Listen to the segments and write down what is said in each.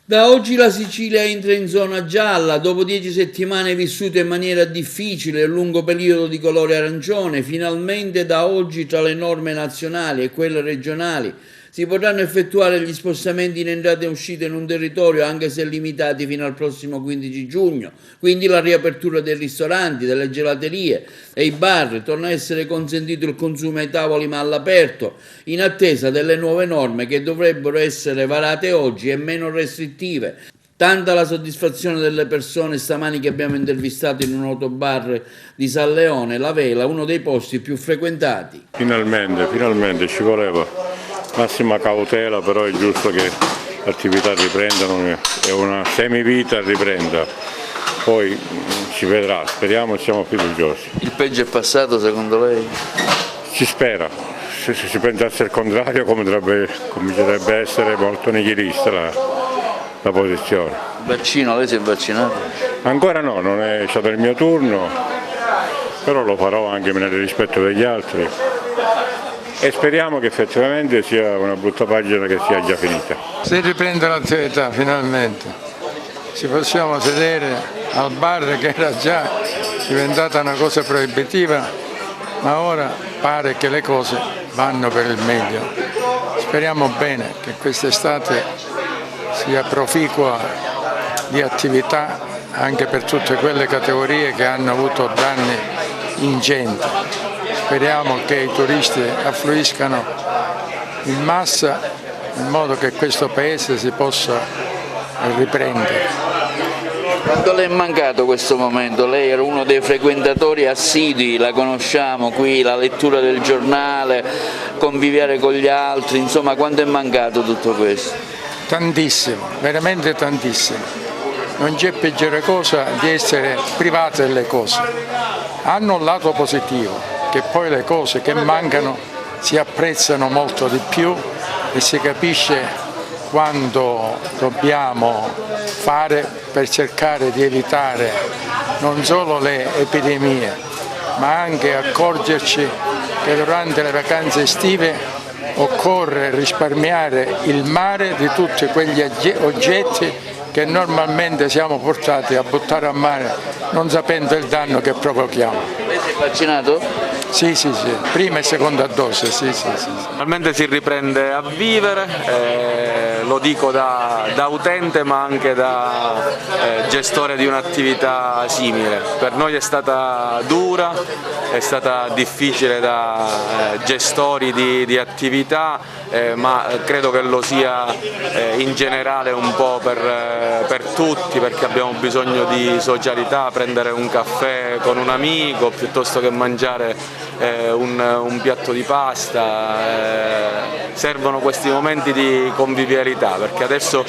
Da oggi la Sicilia entra in zona gialla, dopo 10 settimane vissute in maniera difficile e lungo periodo di colore arancione, finalmente da oggi tra le norme nazionali e quelle regionali si potranno effettuare gli spostamenti in entrata e uscita in un territorio anche se limitati fino al prossimo 15 giugno, quindi la riapertura dei ristoranti, delle gelaterie e i bar, torna a essere consentito il consumo ai tavoli ma all'aperto, in attesa delle nuove norme che dovrebbero essere varate oggi e meno restrittive. Tanta la soddisfazione delle persone stamani che abbiamo intervistato in un autobar di San Leone, La Vela, uno dei posti più frequentati. Finalmente ci voleva. Massima cautela, però è giusto che l'attività riprendano e una semivita riprenda, poi ci vedrà, speriamo e siamo fiduciosi. Il peggio è passato secondo lei? Si spera, se si pensasse il contrario comincerebbe a essere molto nichilista la posizione. Vaccino, lei si è vaccinato? Ancora no, non è stato il mio turno, però lo farò anche nel rispetto degli altri. E speriamo che effettivamente sia una brutta pagina che sia già finita. Si riprende l'attività finalmente, ci possiamo sedere al bar che era già diventata una cosa proibitiva, ma ora pare che le cose vanno per il meglio. Speriamo bene che quest'estate sia proficua di attività anche per tutte quelle categorie che hanno avuto danni ingenti. Speriamo che i turisti affluiscano in massa in modo che questo paese si possa riprendere. Quanto le è mancato questo momento? Lei era uno dei frequentatori assidui, la conosciamo qui, la lettura del giornale, conviviare con gli altri, insomma quanto è mancato tutto questo? Tantissimo, veramente tantissimo. Non c'è peggiore cosa di essere privati delle cose. Hanno un lato positivo, che poi le cose che mancano si apprezzano molto di più e si capisce quanto dobbiamo fare per cercare di evitare non solo le epidemie, ma anche accorgerci che durante le vacanze estive occorre risparmiare il mare di tutti quegli oggetti che normalmente siamo portati a buttare a mare non sapendo il danno che provochiamo. Lei si è vaccinato? Sì, prima e seconda dose, sì. Finalmente si riprende a vivere, lo dico da utente ma anche da gestore di un'attività simile. Per noi è stata dura, è stata difficile da gestori di attività, ma credo che lo sia in generale un po' per tutti, perché abbiamo bisogno di socialità, prendere un caffè con un amico piuttosto che mangiare un piatto di pasta, servono questi momenti di convivialità, perché adesso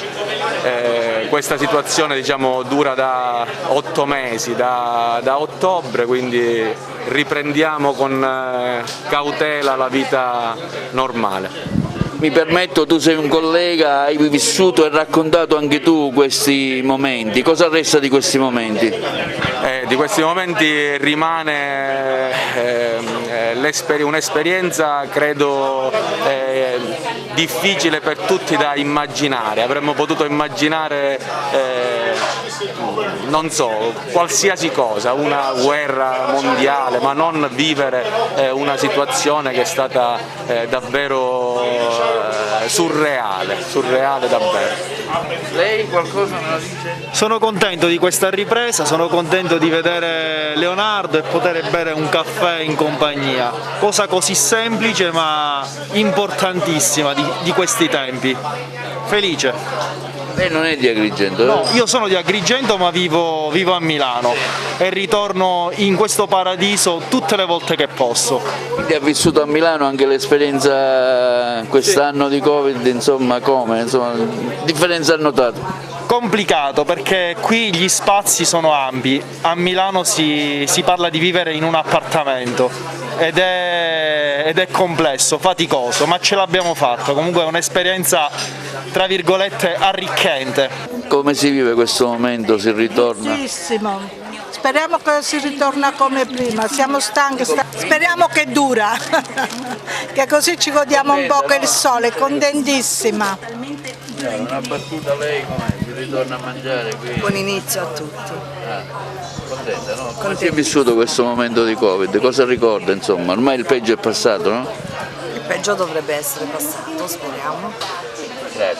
questa situazione diciamo dura da 8 mesi, da ottobre, quindi riprendiamo con cautela la vita normale. Mi permetto, tu sei un collega, hai vissuto e raccontato anche tu questi momenti, cosa resta di questi momenti? Di questi momenti rimane un'esperienza credo difficile per tutti da immaginare. Avremmo potuto immaginare non so, qualsiasi cosa, una guerra mondiale, ma non vivere una situazione che è stata davvero surreale davvero. Lei qualcosa me la dice? Sono contento di questa ripresa, sono contento di vedere Leonardo e poter bere un caffè in compagnia, cosa così semplice ma importantissima di questi tempi. Felice. Lei non è di Agrigento? No, io sono di Agrigento ma vivo a Milano e ritorno in questo paradiso tutte le volte che posso. Quindi ha vissuto a Milano anche l'esperienza quest'anno di Covid, insomma come? Insomma, differenza ha notato? Complicato perché qui gli spazi sono ampi, a Milano si parla di vivere in un appartamento ed è complesso, faticoso, ma ce l'abbiamo fatto, comunque è un'esperienza tra virgolette arricchente. Come si vive questo momento, si ritorna? Bellissimo, speriamo che si ritorna come prima, siamo stanchi, speriamo che dura, che così ci godiamo un po' che il sole, contentissima. signora, una battuta lei com'è? Si ritorna a mangiare qui? Buon inizio a tutti. Contenta, no? Come si è vissuto questo momento di Covid? Cosa ricorda, insomma? Ormai il peggio è passato, no? Il peggio dovrebbe essere passato, speriamo.